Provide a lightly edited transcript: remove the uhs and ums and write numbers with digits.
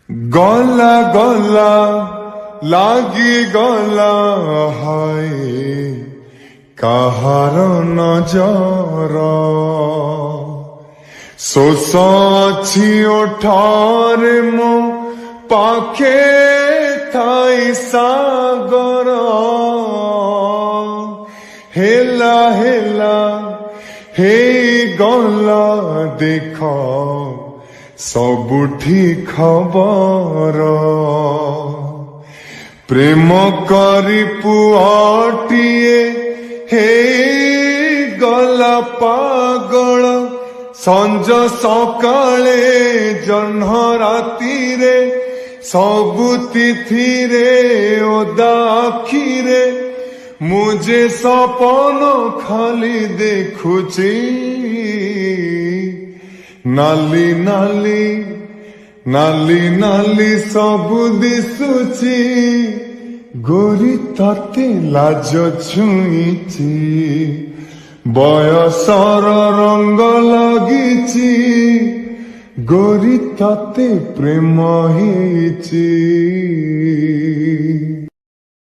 গলা গলা লাগি গলা হায় কাহার নজর শোষ ଅଛି ওঠারে মো পাখে থাই সাগর হেলা হেলা হেই গলা দেখ ସବୁଠି ଖବର ପ୍ରେମ କରି ପୁଅଟିଏ ହେଇଗଲା ପାଗଳ ସଞ୍ଜ ସକାଳେ ଜହ୍ନ ରାତିରେ ସବୁ ତିଥିରେ ଓଦା ଆଖିରେ ମୁଁ ଯେ ସପନ ଖାଲି ଦେଖୁଛି নালি নালি নালি নালি ସବୁ ଦିଶୁଛି ଗୋରି ତତେ ଲାଜ ଛୁଇଁଛି ବୟସର ରଙ୍ଗ ଲାଗିଛି ଗୋରି ତତେ ପ୍ରେମ ହେଇଛି।